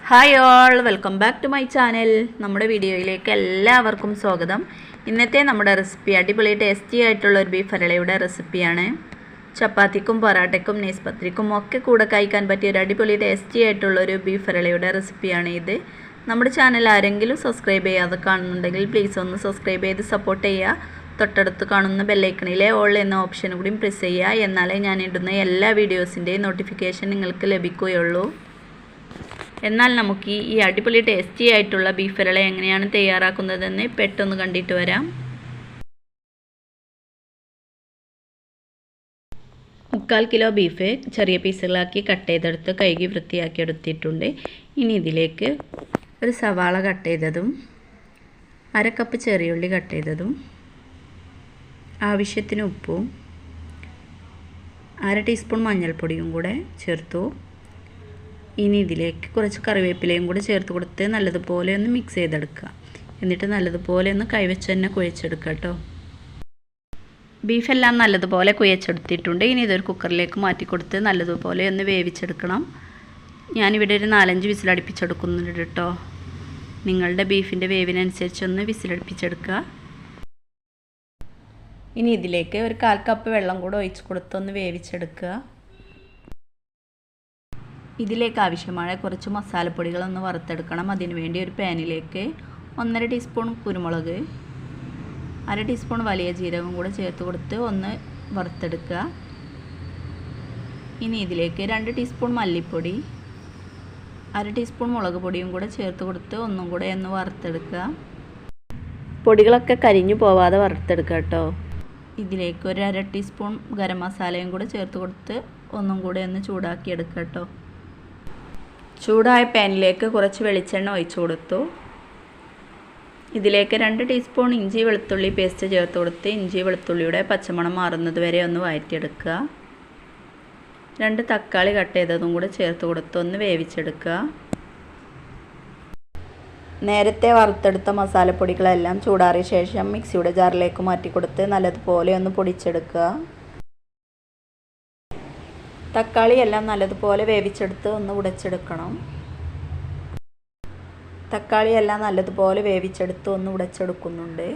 Hi all, welcome back to my channel. നമ്മുടെ വീഡിയോയിലേക്ക് എല്ലാവർക്കും സ്വാഗതം. ഇന്നത്തെ നമ്മുടെ റെസിപ്പി അടിപൊളി ടേസ്റ്റി ആയിട്ടുള്ള ഒരു ബീഫ് അരളയുടെ റെസിപ്പിയാണ്. ചപ്പാത്തിക്കും പൊറാട്ടയ്ക്കും നെയ്സ്പത്രിക്കും ഒക്കെ കൂടെ കഴിക്കാൻ പറ്റിയ ഒരു അടിപൊളി ടേസ്റ്റി ആയിട്ടുള്ളൊരു ബീഫ് അരളയുടെ റെസിപ്പിയാണ് ഇത്. നമ്മുടെ ചാനൽ ആരെങ്കിലും സബ്സ്ക്രൈബ് ചെയ്യാതെ കാണുന്നുണ്ടെങ്കിൽ പ്ലീസ് ഒന്ന് സബ്സ്ക്രൈബ് ചെയ്ത് സപ്പോർട്ട് ചെയ്യുക. തൊട്ടടുത്ത് കാണുന്ന ബെല്ലൈക്കണിലെ ഓൾ എന്ന ഓപ്ഷൻ കൂടി പ്രസ് ചെയ്യുക. എന്നാലേ ഞാൻ ഇടുന്ന എല്ലാ വീഡിയോസിൻ്റെയും നോട്ടിഫിക്കേഷൻ നിങ്ങൾക്ക് ലഭിക്കുകയുള്ളൂ. എന്നാൽ നമുക്ക് ഈ അടിപൊളി ടേസ്റ്റി ആയിട്ടുള്ള ബീഫ് അരള എങ്ങനെയാണ് തയ്യാറാക്കുന്നതെന്ന് പെട്ടെന്ന് കണ്ടിട്ട് വരാം. 3/4 കിലോ ബീഫ് ചെറിയ പീസുകളാക്കി കട്ട് ചെയ്തെടുത്ത് കഴുകി വൃത്തിയാക്കി എടുത്തിട്ടുണ്ട്. ഇനി ഇതിലേക്ക് ഒരു സവാള കട്ട് ചെയ്തതും 1/2 കപ്പ് ചെറിയുള്ളി കട്ട് ചെയ്തതും ആവശ്യത്തിന് ഉപ്പും 1/2 ടീസ്പൂൺ മഞ്ഞൾപ്പൊടിയും കൂടെ ചേർത്തു. ഇനി ഇതിലേക്ക് കുറച്ച് കറിവേപ്പിലയും കൂടി ചേർത്ത് കൊടുത്ത് നല്ലതുപോലെ ഒന്ന് മിക്സ് ചെയ്തെടുക്കുക. എന്നിട്ട് നല്ലതുപോലെ ഒന്ന് കൈവച്ച് തന്നെ കുഴച്ചെടുക്കുക കേട്ടോ. ബീഫെല്ലാം നല്ലതുപോലെ കുഴച്ചെടുത്തിട്ടുണ്ട്. ഇനി ഇതൊരു കുക്കറിലേക്ക് മാറ്റി കൊടുത്ത് നല്ലതുപോലെ ഒന്ന് വേവിച്ചെടുക്കണം. ഞാനിവിടെ ഒരു 4-5 വിസിലടുപ്പിച്ചെടുക്കുന്നുണ്ട് കേട്ടോ. നിങ്ങളുടെ ബീഫിൻ്റെ വേവിനനുസരിച്ചൊന്ന് വിസിലടുപ്പിച്ചെടുക്കുക. ഇനി ഇതിലേക്ക് ഒരു 1/4 കപ്പ് വെള്ളം കൂടെ ഒഴിച്ച് കൊടുത്തൊന്ന് വേവിച്ചെടുക്കുക. ഇതിലേക്ക് ആവശ്യമായ കുറച്ച് മസാലപ്പൊടികളൊന്ന് വറുത്തെടുക്കണം. അതിനുവേണ്ടി ഒരു പാനിലേക്ക് 1.5 ടീസ്പൂൺ കുരുമുളക്, 1/2 ടീസ്പൂൺ വലിയ ജീരകം കൂടെ ചേർത്ത് കൊടുത്ത് ഒന്ന് വറുത്തെടുക്കുക. ഇനി ഇതിലേക്ക് 2 ടീസ്പൂൺ മല്ലിപ്പൊടി, 1/2 ടീസ്പൂൺ മുളക് പൊടിയും കൂടെ ചേർത്ത് കൊടുത്ത് ഒന്നും കൂടെ ഒന്ന് വറുത്തെടുക്കുക. പൊടികളൊക്കെ കരിഞ്ഞു പോവാതെ വറുത്തെടുക്കുക കേട്ടോ. ഇതിലേക്ക് ഒരു 1/2 ടീസ്പൂൺ ഗരം മസാലയും കൂടെ ചേർത്ത് കൊടുത്ത് ഒന്നും കൂടെ ഒന്ന് ചൂടാക്കി എടുക്കുക കേട്ടോ. ചൂടായ പാനിലേക്ക് കുറച്ച് വെളിച്ചെണ്ണ ഒഴിച്ചു കൊടുത്തു. ഇതിലേക്ക് 2 ടീസ്പൂൺ ഇഞ്ചി വെളുത്തുള്ളി പേസ്റ്റ് ചേർത്ത് കൊടുത്ത് ഇഞ്ചി വെളുത്തുള്ളിയുടെ പച്ചമണം മാറുന്നത് വരെ ഒന്ന് വഴറ്റിയെടുക്കുക. 2 തക്കാളി കട്ട് ചെയ്തതും കൂടെ ചേർത്ത് കൊടുത്ത് ഒന്ന് വേവിച്ചെടുക്കുക. നേരത്തെ വറുത്തെടുത്ത മസാലപ്പൊടികളെല്ലാം ചൂടാറിയ ശേഷം മിക്സിയുടെ ജാറിലേക്ക് മാറ്റി കൊടുത്ത് നല്ലതുപോലെ ഒന്ന് പൊടിച്ചെടുക്കുക. തക്കാളി എല്ലാം നല്ലതുപോലെ വേവിച്ചെടുത്ത് ഒന്ന് ഉടച്ചെടുക്കണം. തക്കാളി എല്ലാം നല്ലതുപോലെ വേവിച്ചെടുത്ത് ഒന്ന് ഉടച്ചെടുക്കുന്നുണ്ട്.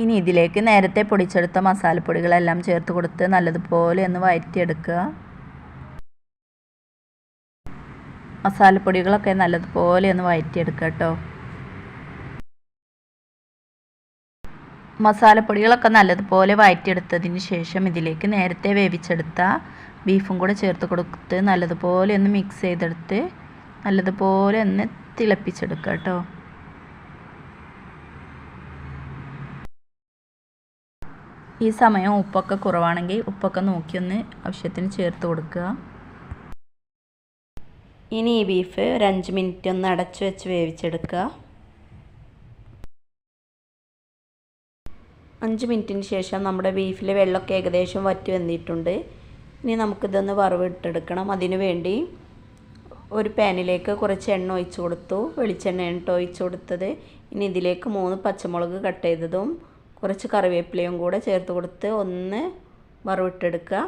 ഇനി ഇതിലേക്ക് നേരത്തെ പൊടിച്ചെടുത്ത മസാലപ്പൊടികളെല്ലാം ചേർത്ത് കൊടുത്ത് നല്ലതുപോലെ ഒന്ന് വഴറ്റിയെടുക്കുക. മസാലപ്പൊടികളൊക്കെ നല്ലതുപോലെ ഒന്ന് വഴറ്റിയെടുക്കുക കേട്ടോ. മസാലപ്പൊടികളൊക്കെ നല്ലതുപോലെ വഴറ്റിയെടുത്തതിന് ശേഷം ഇതിലേക്ക് നേരത്തെ വേവിച്ചെടുത്ത ബീഫും കൂടെ ചേർത്ത് കൊടുത്ത് നല്ലതുപോലെ ഒന്ന് മിക്സ് ചെയ്തെടുത്ത് നല്ലതുപോലെ ഒന്ന് തിളപ്പിച്ചെടുക്കുക കേട്ടോ. ഈ സമയം ഉപ്പൊക്കെ കുറവാണെങ്കിൽ ഉപ്പൊക്കെ നോക്കി ഒന്ന് ആവശ്യത്തിന് ചേർത്ത് കൊടുക്കുക. ഇനി ഈ ബീഫ് ഒരു 5 മിനിറ്റ് ഒന്ന് അടച്ചു വെച്ച് വേവിച്ചെടുക്കുക. 5 മിനിറ്റിന് ശേഷം നമ്മുടെ ബീഫിലെ വെള്ളമൊക്കെ ഏകദേശം വറ്റി വന്നിട്ടുണ്ട്. ഇനി നമുക്കിതൊന്ന് വറവിട്ടെടുക്കണം. അതിനു വേണ്ടി ഒരു പാനിലേക്ക് കുറച്ച് എണ്ണ ഒഴിച്ചു കൊടുത്തു. വെളിച്ചെണ്ണ ഒഴിച്ചു കൊടുത്തത്. ഇനി ഇതിലേക്ക് 3 പച്ചമുളക് കട്ട് ചെയ്തതും കുറച്ച് കറിവേപ്പിലയും കൂടെ ചേർത്ത് കൊടുത്ത് ഒന്ന് വറവിട്ടെടുക്കുക.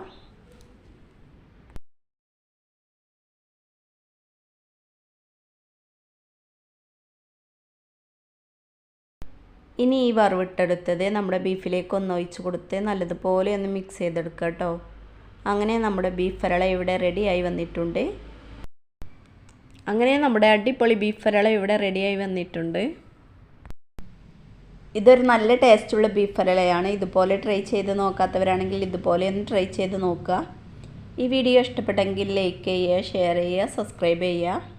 ഇനി ഈ വറവിട്ടെടുത്തത് നമ്മുടെ ബീഫിലേക്ക് ഒന്ന് ഒഴിച്ച് കൊടുത്ത് നല്ലതുപോലെ ഒന്ന് മിക്സ് ചെയ്തെടുക്കുക കേട്ടോ. അങ്ങനെ നമ്മുടെ ബീഫ് അരള ഇവിടെ റെഡിയായി വന്നിട്ടുണ്ട്. ഇതൊരു നല്ല ടേസ്റ്റുള്ള ബീഫ് അരളയാണ്. ഇതുപോലെ ട്രൈ ചെയ്ത് നോക്കാത്തവരാണെങ്കിൽ ഇതുപോലെ ഒന്ന് ട്രൈ ചെയ്ത് നോക്കുക. ഈ വീഡിയോ ഇഷ്ടപ്പെട്ടെങ്കിൽ ലൈക്ക് ചെയ്യുക, ഷെയർ ചെയ്യുക, സബ്സ്ക്രൈബ് ചെയ്യുക.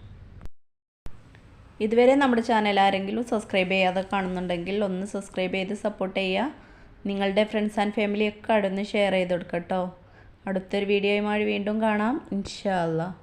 ഇതുവരെ നമ്മുടെ ചാനൽ ആരെങ്കിലും സബ്സ്ക്രൈബ് ചെയ്യാതെ കാണുന്നുണ്ടെങ്കിൽ ഒന്ന് സബ്സ്ക്രൈബ് ചെയ്ത് സപ്പോർട്ട് ചെയ്യുക. നിങ്ങളുടെ ഫ്രണ്ട്സ് ആൻഡ് ഫാമിലിയൊക്കെ അടുന്ന് ഷെയർ ചെയ്ത് കൊടുക്കുക കേട്ടോ. അടുത്തൊരു വീഡിയോയുമായി വീണ്ടും കാണാം ഇൻഷാ അല്ലാഹ്.